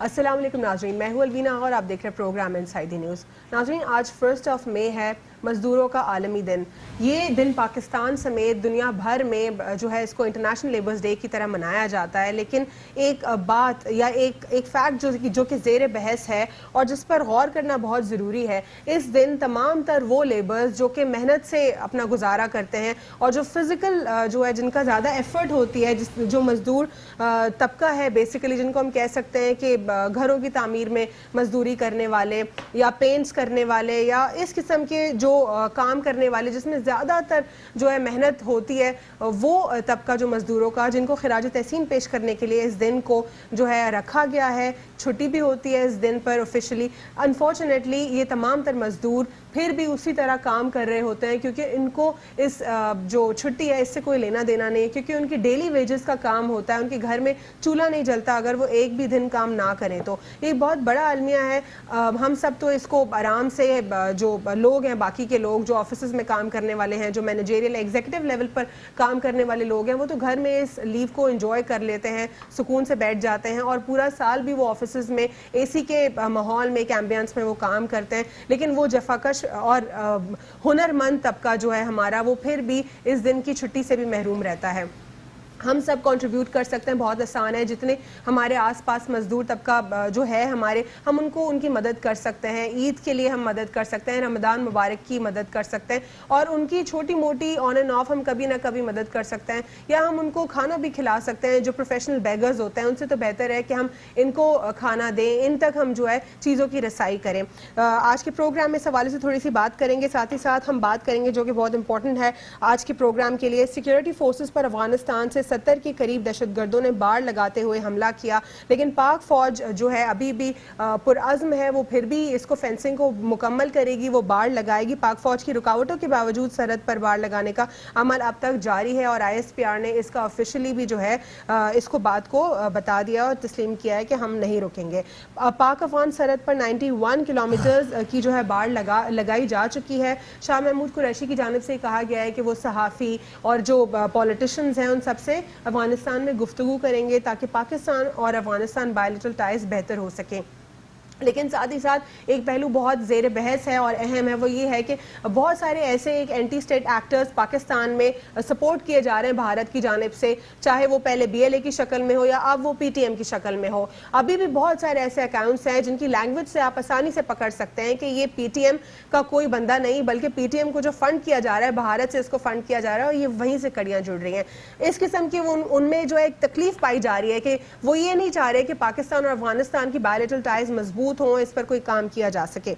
السلام علیکم ناظرین، میں ہوں الوینا اور آپ دیکھ رہے ہیں پروگرام انسائیڈ دی نیوز۔ ناظرین، آج 1 مئی ہے، مزدوروں کا عالمی دن۔ یہ دن پاکستان سمیت دنیا بھر میں جو ہے اس کو انٹرنیشنل لیبرز ڈے کی طرح منایا جاتا ہے، لیکن ایک بات یا ایک فیکٹ جو کہ زیر بحث ہے اور جس پر غور کرنا بہت ضروری ہے، اس دن تمام تر وہ لیبرز جو کہ محنت سے اپنا گزارا کرتے ہیں اور جو فزیکل جو ہے جن کا زیادہ ایفرٹ ہوتی ہے، جو مزدور طبقہ ہے بیسیکلی، جن کو ہم کہہ سکتے ہیں کہ گھروں کی تعمیر میں مزدوری کرنے والے یا پینٹس کرنے والے یا اس قسم کے جو کام کرنے والے جس میں زیادہ تر جو ہے محنت ہوتی ہے، وہ طبقہ جو مزدوروں کا، جن کو خراج تحسین پیش کرنے کے لیے اس دن کو جو ہے رکھا گیا ہے۔ چھٹی بھی ہوتی ہے اس دن پر آفیشلی۔ انفارچونیٹلی یہ تمام تر مزدور پھر بھی اسی طرح کام کر رہے ہوتے ہیں کیونکہ ان کو اس جو چھٹی ہے اس سے کوئی لینا دینا نہیں، کیونکہ ان کی ڈیلی ویجز کا کام ہوتا ہے، ان کے گھر میں چولہا نہیں جلتا اگر وہ ایک بھی دن کام نہ کریں تو۔ یہ بہت بڑا المیہ ہے۔ ہم سب تو اس کو آرام سے، جو لوگ ہیں باقی کے لوگ جو آفیسز میں کام کرنے والے ہیں، جو مینیجریل ایگزیکٹو لیول پر کام کرنے والے لوگ ہیں، وہ تو گھر میں اس لیو کو انجوائے کر لیتے ہیں، سکون سے بیٹھ جاتے ہیں اور پورا سال بھی وہ آفیسز میں اے سی کے ماحول میں، ایمبینس میں وہ کام کرتے ہیں۔ لیکن وہ جفاکش اور ہنرمند طبقہ جو ہے ہمارا، وہ پھر بھی اس دن کی چھٹی سے بھی محروم رہتا ہے۔ ہم سب کنٹریبیوٹ کر سکتے ہیں، بہت آسان ہے۔ جتنے ہمارے آس پاس مزدور طبقہ جو ہے ہمارے، ہم ان کو ان کی مدد کر سکتے ہیں۔ عید کے لیے ہم مدد کر سکتے ہیں، رمضان مبارک کی مدد کر سکتے ہیں اور ان کی چھوٹی موٹی آن اینڈ آف ہم کبھی نہ کبھی مدد کر سکتے ہیں، یا ہم ان کو کھانا بھی کھلا سکتے ہیں۔ جو پروفیشنل بیگرز ہوتے ہیں ان سے تو بہتر ہے کہ ہم ان کو کھانا دیں، ان تک ہم جو ہے چیزوں کی رسائی کریں۔ آج کے پروگرام میں اس حوالے سے تھوڑی سی بات کریں گے، ساتھ ہی ساتھ ہم بات کریں گے جو کہ بہت امپورٹنٹ ہے آج کے پروگرام کے لیے، سیکیورٹی فورسز پر افغانستان سے 70 کے قریب دہشت گردوں نے باڑ لگاتے ہوئے حملہ کیا، لیکن پاک فوج جو ہے ابھی بھی پرعزم ہے، وہ پھر بھی اس کو فینسنگ کو مکمل کرے گی، وہ باڑ لگائے گی۔ پاک فوج کی رکاوٹوں کے باوجود سرحد پر باڑ لگانے کا عمل اب تک جاری ہے اور ISPR نے اس کا آفیشلی بھی جو ہے اس کو بات کو بتا دیا اور تسلیم کیا ہے کہ ہم نہیں رکیں گے۔ پاک افغان سرحد پر 91 کلومیٹرز کی جو ہے باڑ لگائی جا چکی ہے۔ شاہ محمود قریشی کی جانب سے کہا گیا ہے کہ وہ صحافی اور جو پولیٹیشنز ہیں ان سب سے افغانستان میں گفتگو کریں گے تاکہ پاکستان اور افغانستان بائیلیٹرل ٹائز بہتر ہو سکیں۔ لیکن ساتھ ہی ساتھ ایک پہلو بہت زیر بحث ہے اور اہم ہے، وہ یہ ہے کہ بہت سارے ایسے ایک اینٹی اسٹیٹ ایکٹرز پاکستان میں سپورٹ کیے جا رہے ہیں بھارت کی جانب سے، چاہے وہ پہلے BLA کی شکل میں ہو یا اب وہ PTM کی شکل میں ہو۔ ابھی بھی بہت سارے ایسے اکاؤنٹس ہیں جن کی لینگویج سے آپ آسانی سے پکڑ سکتے ہیں کہ یہ PTM کا کوئی بندہ نہیں، بلکہ PTM کو جو فنڈ کیا جا رہا ہے، بھارت سے اس کو فنڈ کیا جا رہا ہے اور یہ وہیں سے کڑیاں جڑ رہی ہیں۔ اس قسم کی ان میں جو ایک تکلیف پائی جا رہی ہے کہ وہ یہ نہیں چاہ رہے کہ پاکستان اور افغانستان کی بائیلیٹرل ٹائز مضبوط ہوں، اس پر کوئی کام کیا جا سکے۔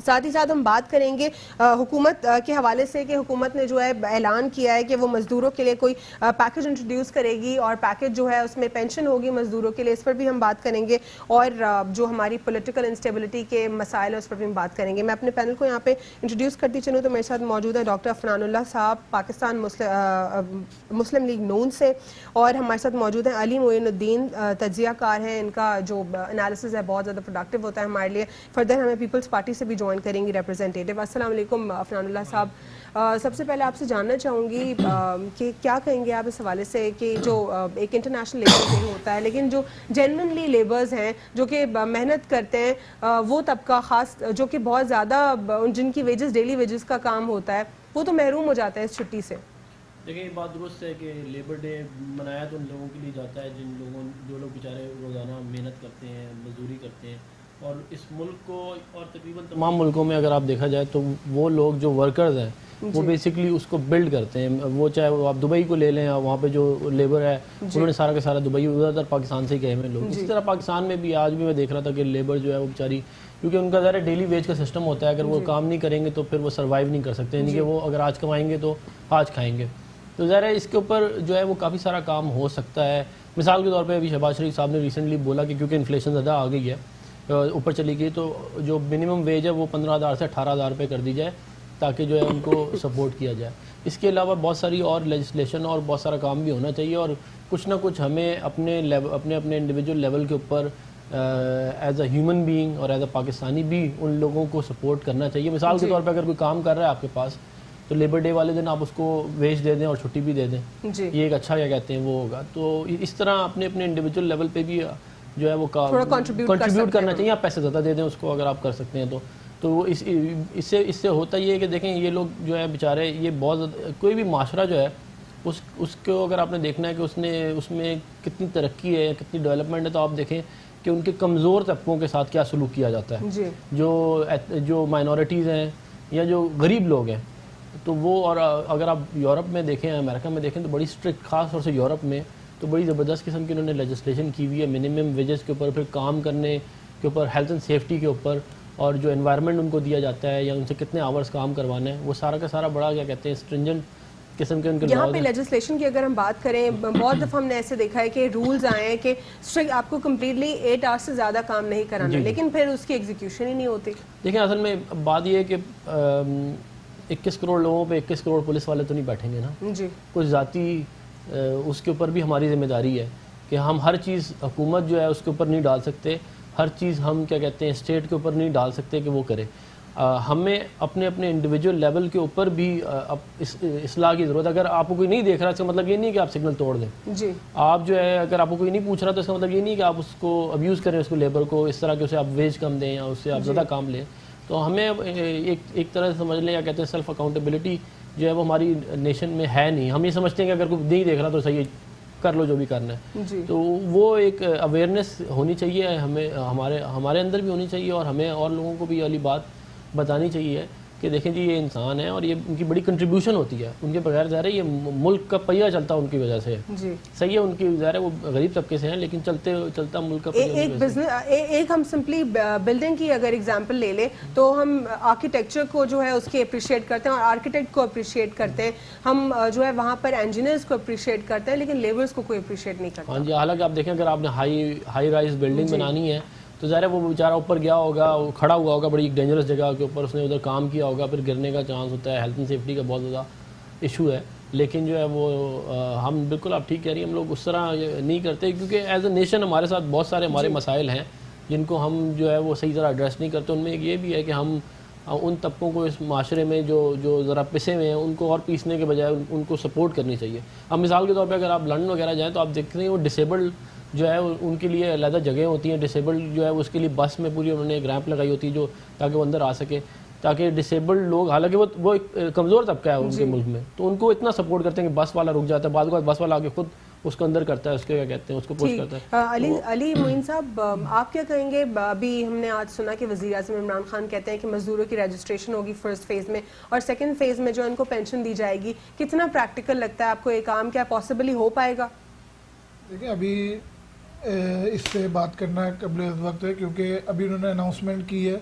ساتھ ہی ساتھ ہم بات کریں گے حکومت کے حوالے سے کہ حکومت نے جو ہے اعلان کیا ہے کہ وہ مزدوروں کے لیے کوئی پیکج انٹروڈیوس کرے گی اور پیکج جو ہے اس میں پینشن ہوگی مزدوروں کے لیے، اس پر بھی ہم بات کریں گے، اور جو ہماری پولیٹیکل انسٹیبلٹی کے مسائل ہیں اس پر بھی ہم بات کریں گے۔ میں اپنے پینل کو یہاں پہ انٹروڈیوس کرتی چلوں تو میرے ساتھ موجود ہے ڈاکٹر عفنان اللہ صاحب، پاکستان مسلم لیگ نون سے، اور ہمارے ساتھ موجود ہیں علی معین الدین، تجزیہ کار ہیں، ان کا جو انالیسز ہے بہت زیادہ پروڈکٹیو ہوتا ہے ہمارے لیے۔ فردر ہمیں پیپلز پارٹی سے بھی جوائن کریں گی ریپرزینٹیٹیو۔ السلام علیکم عفنان اللہ صاحب، سب سے پہلے آپ سے جاننا چاہوں گی کہ کیا کہیں گے آپ اس حوالے سے کہ جو ایک انٹرنیشنل لیبر ڈے ہوتا ہے، لیکن جو جینوئنلی لیبرز ہیں جو کہ محنت کرتے ہیں، وہ طبقہ خاص جو کہ بہت زیادہ جن کی ویجز ڈیلی ویجز کا کام ہوتا ہے، وہ تو محروم ہو جاتا ہے اس چھٹی سے؟ دیکھیں، یہ بات درست ہے کہ لیبر ڈے منایا تو ان لوگوں کے لیے جاتا ہے جو لوگ بیچارے روزانہ محنت کرتے ہیں، مزدوری کرتے ہیں، اور اس ملک کو اور تقریباً تمام ملکوں میں اگر آپ دیکھا جائے تو وہ لوگ جو ورکرز ہیں وہ بیسکلی اس کو بلڈ کرتے ہیں۔ وہ چاہے وہ آپ دبئی کو لے لیں، وہاں پہ جو لیبر ہے انہوں نے سارا کا سارا دبئی، زیادہ تر پاکستان سے ہی گئے ہوئے لوگ۔ اسی طرح پاکستان میں بھی آج بھی میں دیکھ رہا تھا کہ لیبر جو ہے وہ بیچاری، کیونکہ ان کا ظاہر ڈیلی ویج کا سسٹم ہوتا ہے، اگر وہ کام نہیں کریں گے تو پھر وہ سروائیو نہیں کر سکتے، یعنی کہ وہ اگر آج کمائیں گے تو آج کھائیں گے۔ تو ظاہر ہے اس کے اوپر جو ہے وہ کافی سارا کام ہو سکتا ہے۔ مثال کے طور پہ ابھی شہباز شریف صاحب نے ریسنٹلی بولا کہ کیونکہ انفلیشن زیادہ آ گئی ہے، اوپر چلی گئی، تو جو منیمم ویج ہے وہ 15,000 سے 18,000 روپے کر دی جائے تاکہ جو ہے ان کو سپورٹ کیا جائے۔ اس کے علاوہ بہت ساری اور لیجسلیشن اور بہت سارا کام بھی ہونا چاہیے، اور کچھ نہ کچھ ہمیں اپنے انڈیویجول لیول کے اوپر ایز اے ہیومن بینگ اور ایز اے پاکستانی بھی ان لوگوں کو سپورٹ کرنا چاہیے۔ مثال کے طور پہ اگر کوئی کام کر رہا ہے آپ کے پاس، تو لیبر ڈے والے دن آپ اس کو ویج دے دیں اور چھٹی بھی دے دیں، یہ ایک اچھا کیا کہتے ہیں وہ ہوگا۔ تو اس طرح اپنے انڈیویجول لیول پہ بھی جو ہے وہ کنٹریبیوٹ کرنا چاہیے. آپ پیسے زیادہ دے دیں اس کو اگر آپ کر سکتے ہیں تو اس سے ہوتا یہ ہے کہ دیکھیں یہ لوگ جو ہے بیچارے یہ بہت کوئی بھی معاشرہ جو ہے اس کو اگر آپ نے دیکھنا ہے کہ اس میں کتنی ترقی ہے کتنی ڈیولپمنٹ ہے تو آپ دیکھیں کہ ان کے کمزور طبقوں کے ساتھ کیا سلوک کیا جاتا ہے. جو مائنورٹیز ہیں یا جو غریب لوگ ہیں تو وہ, اور اگر آپ یورپ میں دیکھیں امریکہ میں دیکھیں تو بڑی اسٹرکٹ, خاص طور سے یورپ میں تو بڑی زبردست قسم کی انہوں نے لیجسلیشن کی ہوئی ہے منیمم ویجز کے اوپر, پھر کام کرنے کے اوپر, ہیلتھ اینڈ سیفٹی کے اوپر, اور جو انوائرمنٹ ان کو دیا جاتا ہے یا ان سے کتنے آورس کام کروانا ہے وہ سارا کا سارا بڑا کیا کہتے ہیں اسٹرنجنٹ قسم کے ان کے یہاں پہ لیجسلیشن کی اگر ہم بات کریں بہت دفعہ ہم نے ایسے دیکھا ہے کہ رولز آئے ہیں کہ آپ کو کمپلیٹلی 8 آورس سے زیادہ کام نہیں کرانا, لیکن پھر اس کی ایگزیکیوشن ہی نہیں ہوتی. دیکھیں اصل میں بات یہ ہے کہ 21 کروڑ لوگوں پہ 21 کروڑ پولیس والے تو نہیں بیٹھیں گے نا. کچھ ذاتی اس کے اوپر بھی ہماری ذمہ داری ہے کہ ہم ہر چیز حکومت جو ہے اس کے اوپر نہیں ڈال سکتے, ہر چیز ہم کیا کہتے ہیں اسٹیٹ کے اوپر نہیں ڈال سکتے کہ وہ کرے. ہمیں اپنے انڈیویجول لیول کے اوپر بھی اصلاح کی ضرورت ہے. اگر آپ کو کوئی نہیں دیکھ رہا اس کا مطلب یہ نہیں کہ آپ سگنل توڑ دیں. آپ جو ہے اگر آپ کو کوئی نہیں پوچھ رہا تو اس کا مطلب یہ نہیں کہ آپ اس کو ابیوز کریں, اس کو لیبر کو اس طرح کہ اسے آپ ویج کم دیں یا اس سے آپ زیادہ کام لیں. تو ہمیں ایک طرح سے سمجھ لیں یا کہتے ہیں سیلف اکاؤنٹیبلٹی جو ہے وہ ہماری نیشن میں ہے نہیں. ہم یہ سمجھتے ہیں کہ اگر کوئی نہیں دیکھ رہا تو صحیح کر لو جو بھی کرنا ہے. تو وہ ایک اویئرنیس ہونی چاہیے ہمیں, ہمارے اندر بھی ہونی چاہیے, اور ہمیں اور لوگوں کو بھی یہ والی بات بتانی چاہیے کہ دیکھیں جی یہ انسان ہے اور یہ ان کی بڑی کنٹریبیوشن ہوتی ہے. ان کے بغیر ظاہر ہے یہ ملک کا پہیہ چلتا ان کی وجہ سے. صحیح ہے ان کی ظاہر ہے وہ غریب طبقے سے ہیں لیکن چلتا ملک کا ایک ہم سمپلی بلڈنگ کی اگر اگزامپل لے لیں تو ہم آرکیٹیکچر کو جو ہے اس کی اپریشیٹ کرتے ہیں اور آرکیٹیکٹ کو اپریشیٹ کرتے ہیں, ہم جو ہے وہاں پر انجینئرز کو اپریشیٹ کرتے ہیں لیکن لیبرز کو کوئی اپریشیٹ نہیں کرتا. ہاں جی, حالانکہ آپ دیکھیں اگر آپ نے ہائی رائز بلڈنگ بنانی ہے تو ظاہر ہے وہ بیچارہ اوپر گیا ہوگا, کھڑا ہوا ہوگا بڑی ڈینجرس جگہ کے اوپر, اس نے ادھر کام کیا ہوگا, پھر گرنے کا چانس ہوتا ہے, ہیلتھ اینڈ سیفٹی کا بہت زیادہ ایشو ہے. لیکن جو ہے وہ ہم بالکل آپ ٹھیک کہہ رہی ہیں, ہم لوگ اس طرح نہیں کرتے کیونکہ ایز اے نیشن ہمارے ساتھ بہت سارے ہمارے مسائل ہیں جن کو ہم جو ہے وہ صحیح طرح ایڈریس نہیں کرتے. ان میں یہ بھی ہے کہ ہم ان طبقوں کو اس معاشرے میں جو ذرا پسے ہوئے ہیں ان کو اور پیسنے کے بجائے ان کو سپورٹ کرنی چاہیے. اب مثال کے طور پہ اگر آپ لندن وغیرہ جائیں تو آپ دیکھتے ہیں وہ ڈسیبلڈ جو ہے ان کے لیے علیحدہ جگہیں ہوتی ہیں. ڈسیبلڈ جو ہے اس کے لیے بس میں پوری انہوں نے ایک ریمپ لگائی ہوتی ہے جو تاکہ وہ اندر آ سکے, تاکہ ڈسیبلڈ لوگ, حالانکہ وہ ایک کمزور طبقہ ہے ان کے ملک میں, تو ان کو اتنا سپورٹ کرتے ہیں کہ بس والا رک جاتا ہے, بعد کو بس والا آگے خود اس کو اندر کرتا ہے, اس کے کیا کہتے ہیں اس کو پوش کرتا ہے. علی معین صاحب آپ کیا کہیں گے؟ ابھی ہم نے آج سنا کہ وزیر اعظم عمران خان کہتے ہیں کہ مزدوروں کی رجسٹریشن ہوگی فرسٹ فیز میں اور سیکنڈ فیز میں جو ان کو پینشن دی جائے گی. کتنا پریکٹیکل لگتا ہے آپ کو یہ کام, کیا پاسبلی ہو پائے گا؟ دیکھیں ابھی اس پہ بات کرنا قبل وقت ہے کیونکہ ابھی انہوں نے اناؤنسمنٹ کی ہے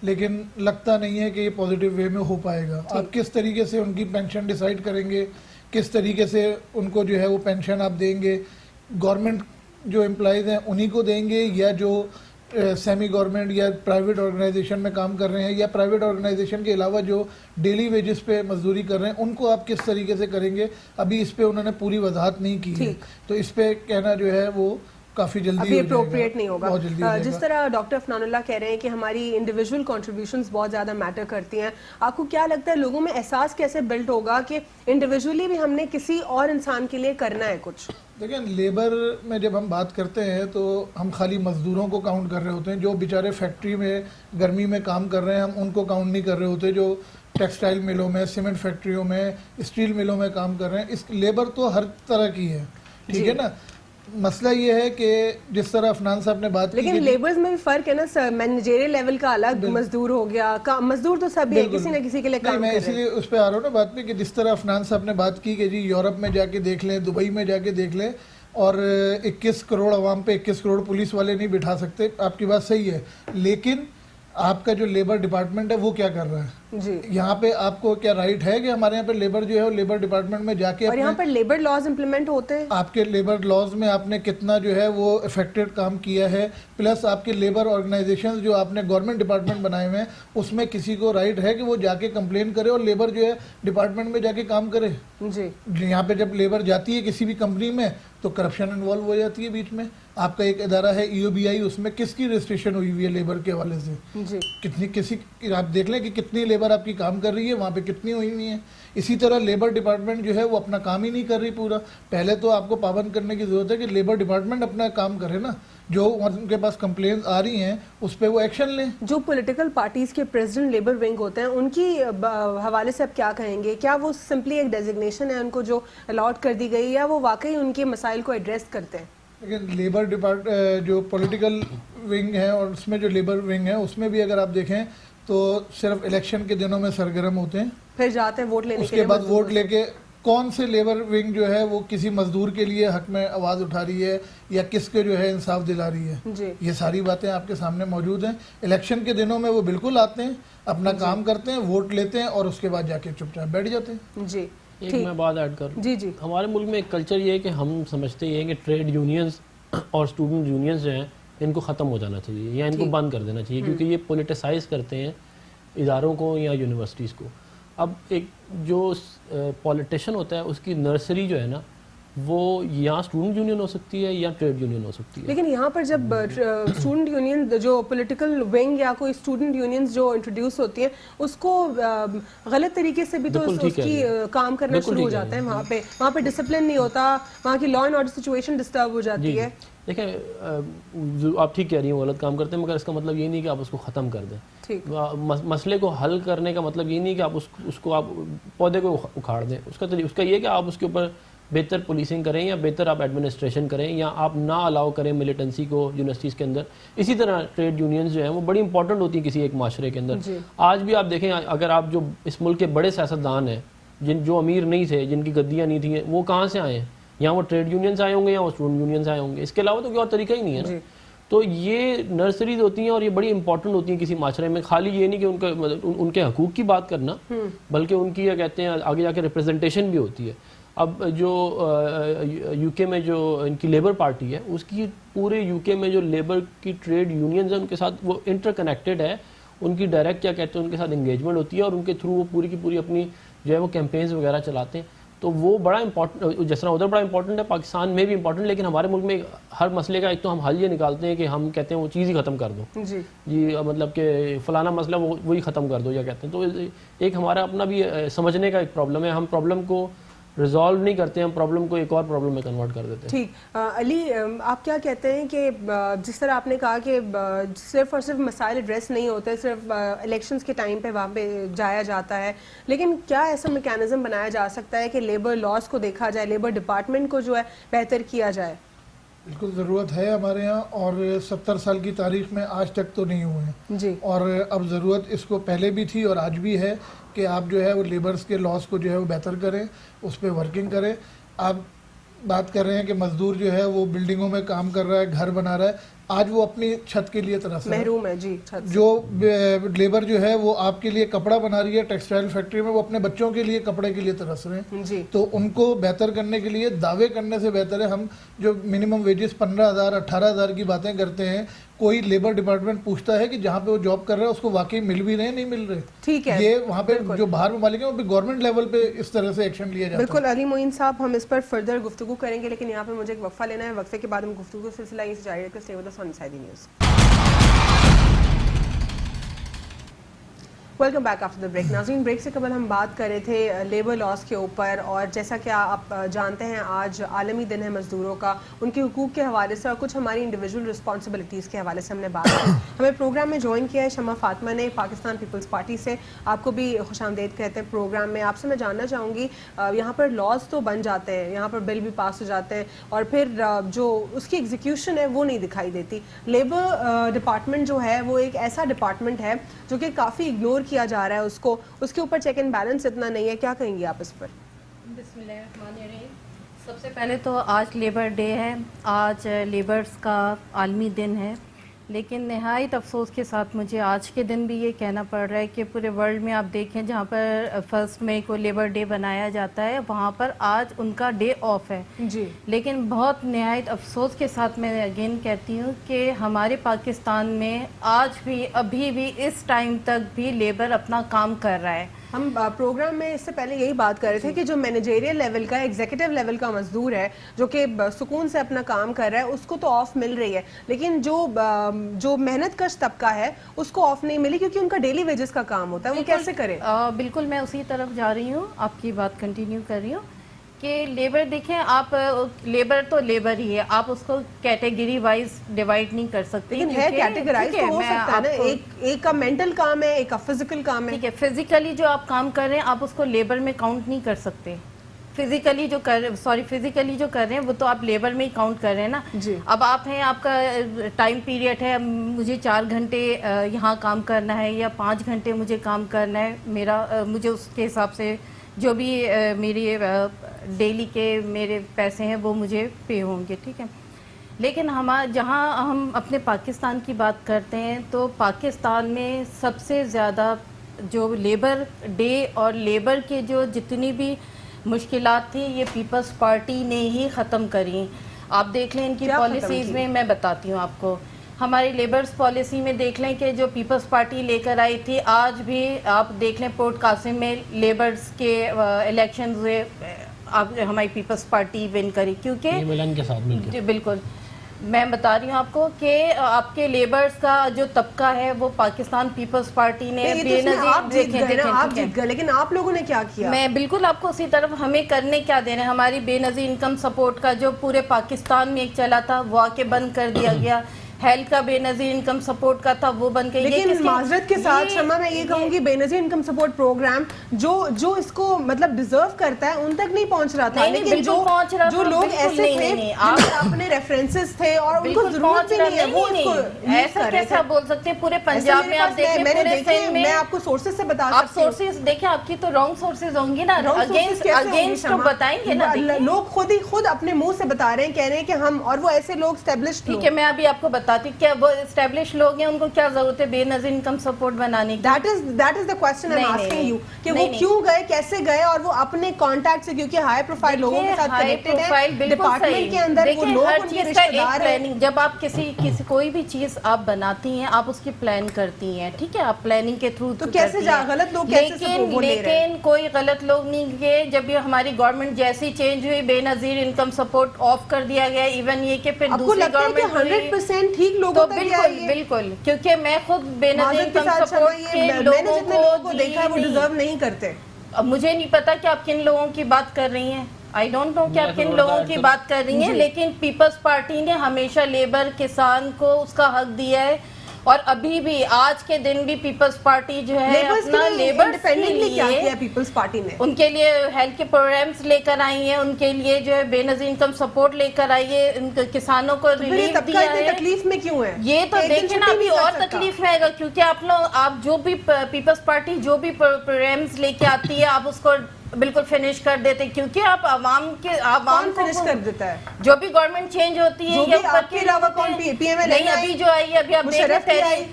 لیکن لگتا نہیں ہے کہ یہ پازیٹیو وے میں ہو پائے گا. آپ کس طریقے سے ان کی پینشن ڈیسائیڈ کریں گے, کس طریقے سے ان کو جو ہے وہ پینشن آپ دیں گے؟ گورنمنٹ جو امپلائیز ہیں انہی کو دیں گے یا جو سیمی گورنمنٹ یا پرائیویٹ آرگنائزیشن میں کام کر رہے ہیں یا پرائیویٹ آرگنائزیشن کے علاوہ جو ڈیلی ویجز پہ مزدوری کر رہے ہیں ان کو آپ کس طریقے سے کریں گے؟ ابھی اس پہ انہوں نے پوری وضاحت نہیں کی ہے, تو اس پہ کہنا جو ہے وہ کافی جلدی اپروپریٹ نہیں ہوگا. جس طرح ڈاکٹر عفنان اللہ کہہ رہے ہیں کہ ہماری انڈیویجول کنٹریبیوشنز بہت زیادہ میٹر کرتی ہیں, آپ کو کیا لگتا ہے لوگوں میں احساس کیسے بلڈ ہوگا کہ انڈیویجولی بھی ہم نے کسی اور انسان کے لیے کرنا ہے کچھ؟ دیکھیں لیبر میں جب ہم بات کرتے ہیں تو ہم خالی مزدوروں کو کاؤنٹ کر رہے ہوتے ہیں, جو بیچارے فیکٹری میں گرمی میں کام کر رہے ہیں ہم ان کو کاؤنٹ نہیں کر رہے ہوتے, جو ٹیکسٹائل ملوں میں, سیمنٹ فیکٹریوں میں, اسٹیل ملوں میں کام کر رہے ہیں. اس لیبر تو ہر طرح کی ہے, ٹھیک ہے نا. مسئلہ یہ ہے کہ جس طرح عفنان صاحب نے بات کی لیکن لیبرز میں بھی فرق ہے نا سر, مینیجریل لیول کا الگ مزدور ہو گیا, مزدور تو سبھی ہے, کسی نہ کسی کے لیے کام کر رہے ہیں. میں اسی لیے اس پہ آ رہا ہوں نا بات پہ کہ جس طرح عفنان صاحب نے بات کی کہ جی یورپ میں جا کے دیکھ لیں, دبئی میں جا کے دیکھ لیں, اور 21 کروڑ عوام پہ 21 کروڑ پولیس والے نہیں بٹھا سکتے. آپ کی بات صحیح ہے, لیکن آپ کا جو لیبر ڈپارٹمنٹ ہے وہ کیا کر رہا ہے؟ یہاں پہ آپ کو کیا رائٹ ہے کہ ہمارے یہاں پہ لیبر جو ہے وہ لیبر ڈپارٹمنٹ میں جا کے, اور یہاں پر لیبر لاز امپلیمنٹ ہوتے ہیں, آپ کے لیبر لاز میں آپ نے کتنا جو ہے وہ افیکٹڈ کام کیا ہے, پلس آپ کے لیبر آرگنائزیشنز جو آپ نے گورنمنٹ ڈپارٹمنٹ بنائے ہوئے ہیں اس میں کسی کو رائٹ ہے کہ وہ جا کے کمپلین کرے اور لیبر جو ہے ڈپارٹمنٹ میں جا کے کام کرے؟ یہاں پہ جب لیبر جاتی ہے کسی بھی کمپنی میں تو کرپشن انوالو ہو جاتی ہے بیچ میں. آپ کا ایک ادارہ ہے EOBI, اس میں کس کی رجسٹریشن ہوئی ہوئی ہے لیبر کے حوالے سے؟ کتنی آپ دیکھ لیں کہ کتنی لیبر آپ کی کام کر رہی ہے وہاں پہ کتنی ہوئی ہوئی ہیں. اسی طرح لیبر ڈپارٹمنٹ جو ہے وہ اپنا کام ہی نہیں کر رہی پورا. پہلے تو آپ کو پابند کرنے کی ضرورت ہے کہ لیبر ڈپارٹمنٹ اپنا کام کرے نا, جو ان کے پاس کمپلینس آ رہی ہیں اس پہ وہ ایکشن لیں. جو پولیٹیکل پارٹیز کے پریزیڈنٹ لیبر ونگ ہوتے ہیں ان کی حوالے سے آپ کیا کہیں گے؟ کیا وہ سمپلی ایک ڈیزگنیشن ہے ان کو جو الاٹ کر دی گئی, یا وہ واقعی ان کے مسائل کو ایڈریس کرتے ہیں؟ لیکن لیبر جو پولیٹیکل ونگ ہے اور اس میں جو لیبر ونگ ہے اس میں بھی اگر آپ دیکھیں تو صرف الیکشن کے دنوں میں سرگرم ہوتے ہیں, پھر جاتے ہیں ووٹ لینے اس کے بعد ووٹ لے کے. کون سے لیبر ونگ جو ہے وہ کسی مزدور کے لیے حق میں آواز اٹھا رہی ہے یا کس کے جو ہے انصاف دلا رہی ہے؟ جی یہ ساری باتیں آپ کے سامنے موجود ہیں. الیکشن کے دنوں میں وہ بالکل آتے ہیں, اپنا کام کرتے ہیں, ووٹ لیتے ہیں اور اس کے بعد جا کے چپ چاپ بیٹھ جاتے ہیں. جی ایک میں بات ایڈ کر جی جی ہمارے ملک میں ایک کلچر یہ ہے کہ ہم سمجھتے یہ ہیں کہ ٹریڈ یونینز اور اسٹوڈنٹ یونینز جو ہیں ان کو ختم ہو جانا چاہیے یا ان کو بند کر دینا چاہیے, کیونکہ یہ پولیٹیسائز کرتے ہیں اداروں کو یا یونیورسٹیز کو. اب ایک جو پولیٹیشین ہوتا ہے اس کی نرسری جو ہے نا وہ یا اسٹوڈنٹ یونین ہو سکتی ہے یا ٹریڈ یونین ہو سکتی ہے. لیکن یہاں پر جب اسٹوڈنٹ یونین جو پولیٹیکل ونگ یا کوئی اسٹوڈنٹ یونینز جو انٹروڈیوس ہوتی ہیں اس کو غلط طریقے سے بھی تو اس کی کام کرنا شروع ہو جاتا ہے. وہاں پہ ڈسپلن نہیں ہوتا, وہاں کی law and order situation disturb ہو جاتی ہے. دیکھیں آپ ٹھیک کہہ رہی ہیں, غلط کام کرتے ہیں, مگر اس کا مطلب یہ نہیں کہ آپ اس کو ختم کر دیں. مسئلے کو حل کرنے کا مطلب یہ نہیں کہ آپ اس کو آپ پودے کو اکھاڑ دیں. اس کا یہ کہ آپ اس کے اوپر بہتر پولیسنگ کریں یا بہتر آپ ایڈمنسٹریشن کریں یا آپ نہ الاؤ کریں ملیٹنسی کو یونیورسٹیز کے اندر. اسی طرح ٹریڈ یونینز جو ہیں وہ بڑی امپورٹنٹ ہوتی ہیں کسی ایک معاشرے کے اندر. آج بھی آپ دیکھیں, اگر آپ جو اس ملک کے بڑے سیاستدان ہیں جو امیر نہیں تھے, جن کی گدیاں نہیں تھیں, وہ کہاں سے آئے ہیں؟ یا وہ ٹریڈ یونینز آئے ہوں گے یا وہ اسٹوڈنٹ یونینز آئے ہوں گے. اس کے علاوہ تو کوئی اور طریقہ ہی نہیں ہے نا. تو یہ نرسریز ہوتی ہیں اور یہ بڑی امپورٹنٹ ہوتی ہیں کسی معاشرے میں. خالی یہ نہیں کہ ان کے حقوق کی بات کرنا, بلکہ ان کی یہ کہتے ہیں آگے جا کے ریپرزنٹیشن بھی ہوتی ہے. اب جو یو کے میں جو ان کی لیبر پارٹی ہے اس کی پورے یو کے میں جو لیبر کی ٹریڈ یونینز ہیں ان کے ساتھ وہ انٹر کنیکٹڈ ہے. ان کی ڈائریکٹ کیا کہتے ہیں ان کے ساتھ انگیجمنٹ ہوتی ہے اور ان کے تھرو وہ پوری کی پوری اپنی جو ہے وہ کیمپینز وغیرہ چلاتے ہیں. تو وہ بڑا امپورٹنٹ, جس طرح ادھر بڑا امپورٹنٹ ہے پاکستان میں بھی امپورٹنٹ, لیکن ہمارے ملک میں ہر مسئلے کا ایک تو ہم حل یہ نکالتے ہیں کہ ہم کہتے ہیں وہ چیز ہی ختم کر دو. جی مطلب کہ فلانا مسئلہ وہی ختم کر دو یا کہتے ہیں. تو ایک ہمارا اپنا بھی سمجھنے کا ایک پرابلم ہے. ہم پرابلم کو ریزالو نہیں کرتے, ہم پرابلم کو ایک اور پرابلم میں کنورٹ کر دیتے ہیں. ٹھیک. علی آپ کیا کہتے ہیں کہ جس طرح آپ نے کہا کہ صرف اور صرف مسائل ایڈریس نہیں ہوتے, صرف الیکشنز کے ٹائم پہ وہاں پہ جایا جاتا ہے, لیکن کیا ایسا میکینزم بنایا جا سکتا ہے کہ لیبر لاز کو دیکھا جائے, لیبر ڈپارٹمنٹ کو جو ہے بہتر کیا جائے؟ بالکل ضرورت ہے ہمارے یہاں, اور 70 سال کی تاریخ میں آج تک تو نہیں ہوئے ہیں. جی. اور اب ضرورت اس کو پہلے بھی تھی اور آج بھی ہے کہ آپ جو ہے وہ لیبرز کے لاس کو جو ہے وہ بہتر کریں, اس پہ ورکنگ کریں. آپ بات کر رہے ہیں کہ مزدور جو ہے وہ بلڈنگوں میں کام کر رہا ہے, گھر بنا رہا ہے, آج وہ اپنی چھت کے لیے ترس رہا ہے, محروم ہے. جی. جو لیبر جو ہے وہ آپ کے لیے کپڑا بنا رہی ہے ٹیکسٹائل فیکٹری میں, وہ اپنے بچوں کے لیے کپڑے کے لیے ترس رہے ہیں. جی. تو ان کو بہتر کرنے کے لیے دعوے کرنے سے بہتر ہے ہم جو منیمم ویجز 15,000 18,000 کی باتیں کرتے ہیں, کوئی لیبر ڈپارٹمنٹ پوچھتا ہے کہ جہاں پہ وہ جاب کر رہا ہے اس کو واقعی مل بھی رہے ہیں, نہیں مل رہے. ٹھیک ہے. یہ وہاں پہ جو باہر ممالک ہیں وہ بھی گورنمنٹ لیول پہ اس طرح سے ایکشن لیا جاتا ہے. بالکل. علی معین صاحب, ہم اس پر فردر گفتگو کریں گے, لیکن یہاں پہ مجھے ایک وقفہ لینا ہے. وقفے کے بعد ہم گفتگو کا سلسلہ یہیں سے جاری رکھتے ہیں. Stay with us on inside the news. Welcome back after the break. ناظرین, بریک سے قبل ہم بات کر رہے تھے لیبر لاس کے اوپر, اور جیسا کہ آپ جانتے ہیں آج عالمی دن ہے مزدوروں کا, ان کے حقوق کے حوالے سے اور کچھ ہماری انڈیویجول رسپانسبلٹیز کے حوالے سے ہم نے بات کی. ہمیں پروگرام میں جوائن کیا ہے شمع فاطمہ نے پاکستان پیپلز پارٹی سے. آپ کو بھی خوش آمدید کہتے ہیں پروگرام میں. آپ سے میں جاننا چاہوں گی, یہاں پر لاز تو بن جاتے ہیں, یہاں پر بل بھی پاس ہو جاتے ہیں, اور پھر جو اس کی ایگزیکیوشن ہے وہ نہیں دکھائی دیتی. لیبر ڈپارٹمنٹ جو ہے وہ ایک ایسا ڈپارٹمنٹ ہے جو کہ کافی اگنور کیا جا رہا ہے, اس کے اوپر چیک اینڈ بیلنس اتنا نہیں ہے. کیا کہیں گی آپ اس پر؟ بسم اللہ الرحمن الرحیم. سب سے پہلے تو آج لیبر ڈے ہے, آج لیبرز کا عالمی دن ہے, لیکن نہایت افسوس کے ساتھ مجھے آج کے دن بھی یہ کہنا پڑ رہا ہے کہ پورے ورلڈ میں آپ دیکھیں جہاں پر 1 مئی کو لیبر ڈے بنایا جاتا ہے وہاں پر آج ان کا ڈے آف ہے. جی. لیکن بہت نہایت افسوس کے ساتھ میں اگین کہتی ہوں کہ ہمارے پاکستان میں آج بھی ابھی بھی اس ٹائم تک بھی لیبر اپنا کام کر رہا ہے. ہم پروگرام میں اس سے پہلے یہی بات کر رہے تھے کہ جو مینیجریل لیول کا ایگزیکٹو لیول کا مزدور ہے جو کہ سکون سے اپنا کام کر رہا ہے اس کو تو آف مل رہی ہے، لیکن جو محنت کش طبقہ ہے اس کو آف نہیں ملی کیونکہ ان کا ڈیلی ویجز کا کام ہوتا ہے، وہ کیسے کرے؟ بالکل میں اسی طرف جا رہی ہوں، آپ کی بات کنٹینیو کر رہی ہوں کہ لیبر دیکھیں آپ لیبر تو لیبر ہی ہے، آپ اس کو کیٹیگری وائز ڈیوائڈ نہیں کر سکتے، لیکن ہے کیٹیگرائز تو ہو سکتا ہے نا، ایک کا مینٹل کام ہے، ایک کا فزیکل کام ہے. ٹھیک ہے، فزیکلی جو آپ کام کر رہے ہیں آپ اس کو لیبر میں کاؤنٹ نہیں کر سکتے. فزیکلی جو کر رہے ہیں وہ تو آپ لیبر میں ہی کاؤنٹ کر رہے ہیں نا. اب آپ ہیں، آپ کا ٹائم پیریڈ ہے، مجھے 4 گھنٹے یہاں کام کرنا ہے یا 5 گھنٹے مجھے کام کرنا ہے، مجھے اس کے حساب سے جو بھی میری ڈیلی کے میرے پیسے ہیں وہ مجھے پے ہوں گے. ٹھیک ہے، لیکن جہاں ہم اپنے پاکستان کی بات کرتے ہیں تو پاکستان میں سب سے زیادہ جو لیبر ڈے اور لیبر کے جو جتنی بھی مشکلات تھی یہ پیپلز پارٹی نے ہی ختم کری. آپ دیکھ لیں ان کی پالیسیز میں، میں بتاتی ہوں آپ کو، ہماری لیبرز پالیسی میں دیکھ لیں کہ جو پیپلز پارٹی لے کر آئی تھی، آج بھی آپ دیکھ لیں پورٹ قاسم میں لیبرز کے الیکشنز ہوئے، ہماری پیپلز پارٹی ون کری کیونکہ ملن کے ساتھ مل کے. بالکل میں بتا رہی ہوں آپ کو کہ آپ کے لیبرز کا جو طبقہ ہے وہ پاکستان پیپلز پارٹی نے آپ جیت گئے، لیکن آپ لوگوں نے کیا کیا؟ میں بالکل آپ کو اسی طرف، ہمیں کرنے کیا دینا ہے. ہماری بے نظیر انکم سپورٹ کا جو پورے پاکستان میں ایک چلا تھا وہ آ کے بند کر دیا گیا. ہیلتھ کا بے نظیر انکم سپورٹ کا تھا وہ بن گئی. لیکن معذرت کے ساتھ شمع میں یہ کہوں گی بے نظیر انکم سپورٹ پروگرام جو اس کو مطلب ڈیزرو کرتا ہے ان تک نہیں پہنچ رہا تھا، لیکن جو لوگ ایسے تھے اپنے ریفرنسز تھے اور ان کو ضرورت بھی نہیں ہے وہ اس کو ایسا کیسا بول سکتے ہیں. پورے پنجاب میں آپ دیکھیں، پورے سندھ میں، میں آپ کو سورسز سے بتا آپ سورسز دیکھیں، آپ کی تو رانگ سورسز ہوں گی نا، اگینسٹ تو بتائیں گے نا. لوگ خود اپنے منہ سے بتا رہے ہیں، کہہ رہے ہیں کہ ہم، اور وہ ایسے لوگ اسٹیبلشڈ. ٹھیک ہے، میں ابھی آپ کو بتاتی کیا وہ اسٹیبلش لوگ ہیں، ان کو کیا ضرورت ہے بے نظیر انکم سپورٹ بنانے کی. That is the question I'm asking you کہ وہ کیوں گئے، کیسے گئے، اور وہ اپنے کانٹیکٹ سے، کیونکہ ہائی پروفائل لوگوں کے ساتھ کنیکٹڈ ہیں ڈپارٹمنٹ کے اندر، وہ لوگ ان کے رشتہ دار ہیں. جب آپ کسی کوئی بھی چیز آپ بناتی ہیں آپ اس کی پلان کرتی ہیں، ٹھیک ہے، آپ پلاننگ کے تھرو تو کیسے غلط لوگ کیسے وہ لے رہے ہیں؟ لیکن کوئی غلط لوگ نہیں گئے. جب یہ ہماری گورنمنٹ جیسی چینج ہوئی، بے نظیر انکم سپورٹ آف کر دیا گیا، ایون یہ کہ پھر دوسری گورنمنٹ 100% ٹھیک لوگوں تک بالکل، کیونکہ میں خود بے نظیر انکم سپورٹ کے لوگوں کو دیکھا ہے وہ ڈیزرو نہیں کرتے. اب مجھے نہیں پتا کہ آپ کن لوگوں کی بات کر رہی ہیں، آئی ڈونٹ نو کہ آپ کن لوگوں کی بات کر رہی ہیں، لیکن پیپلز پارٹی نے ہمیشہ لیبر کسان کو اس کا حق دیا ہے. اور ابھی بھی آج کے دن بھی پیپلز پارٹی جو ہے اپنا لیبر کیا کیا پیپلز پارٹی نے، ان کے لیے ہیلتھ کے پروگرامز لے کر آئی ہیں، ان کے لیے جو ہے بے نظیر انکم سپورٹ لے کر آئی ہے، ان کسانوں کو ریلیف دیا ہے. تکلیف میں کیوں ہے یہ تو دیکھیں نا، ابھی اور تکلیف میں آئے گا کیونکہ آپ جو بھی پیپلز پارٹی جو بھی پروگرامز لے کے آتی ہے آپ اس کو بالکل فنش کر دیتے، کیونکہ آپ عوام فنش کر دیتا ہے. جو بھی گورنمنٹ چینج ہوتی ہے یا آپ کے علاوہ کون پی ایم ایل نہیں، ابھی جو آئی ہے، ابھی آپ دیکھ رہے ہیں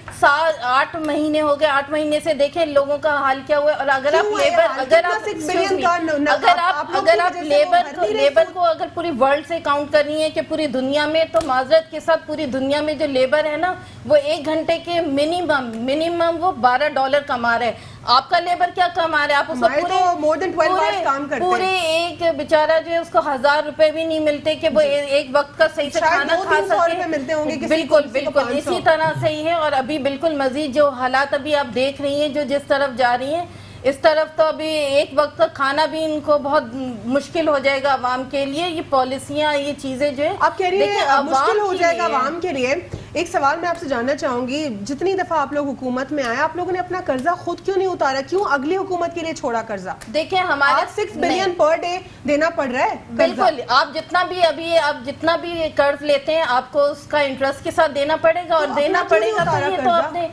8 مہینے ہو گئے، 8 مہینے سے دیکھیں لوگوں کا حال کیا ہوا ہے. اور اگر آپ لیبر کو اگر پوری ورلڈ سے کاؤنٹ کرنی ہے کہ پوری دنیا میں، تو معذرت کے ساتھ پوری دنیا میں جو لیبر ہے نا وہ 1 گھنٹے کے منیمم وہ $12 کما رہے ہیں. آپ کا لیبر کیا کما رہا ہے؟ آپ اس کو پورے ایک بیچارہ جو ہے اس کو 1000 روپے بھی نہیں ملتے کہ وہ ایک وقت کا صحیح سے کھانا کھا سکے. بالکل اسی طرح سے ہی ہے. اور ابھی بالکل مزید جو حالات ابھی آپ دیکھ رہی ہیں جو جس طرف جا رہی ہیں، اس طرف تو ابھی ایک وقت کا کھانا بھی ان کو بہت مشکل ہو جائے گا عوام کے لیے. یہ پالیسیاں، یہ چیزیں جو ہے آپ کہہ رہی ہیں مشکل ہو جائے گا عوام کے لیے. ایک سوال میں آپ سے جاننا چاہوں گی، جتنی دفعہ آپ لوگ حکومت میں آئے آپ لوگوں نے اپنا قرضہ خود کیوں نہیں اتارا؟ کیوں اگلی حکومت کے لیے چھوڑا قرضہ؟ دیکھیں ہمارے 6 بلین پر ڈے دینا پڑ رہا ہے. بالکل، آپ جتنا بھی قرض لیتے ہیں آپ کو اس کا انٹرسٹ کے ساتھ دینا پڑے گا، اور دینا پڑے گا. تو آپ نے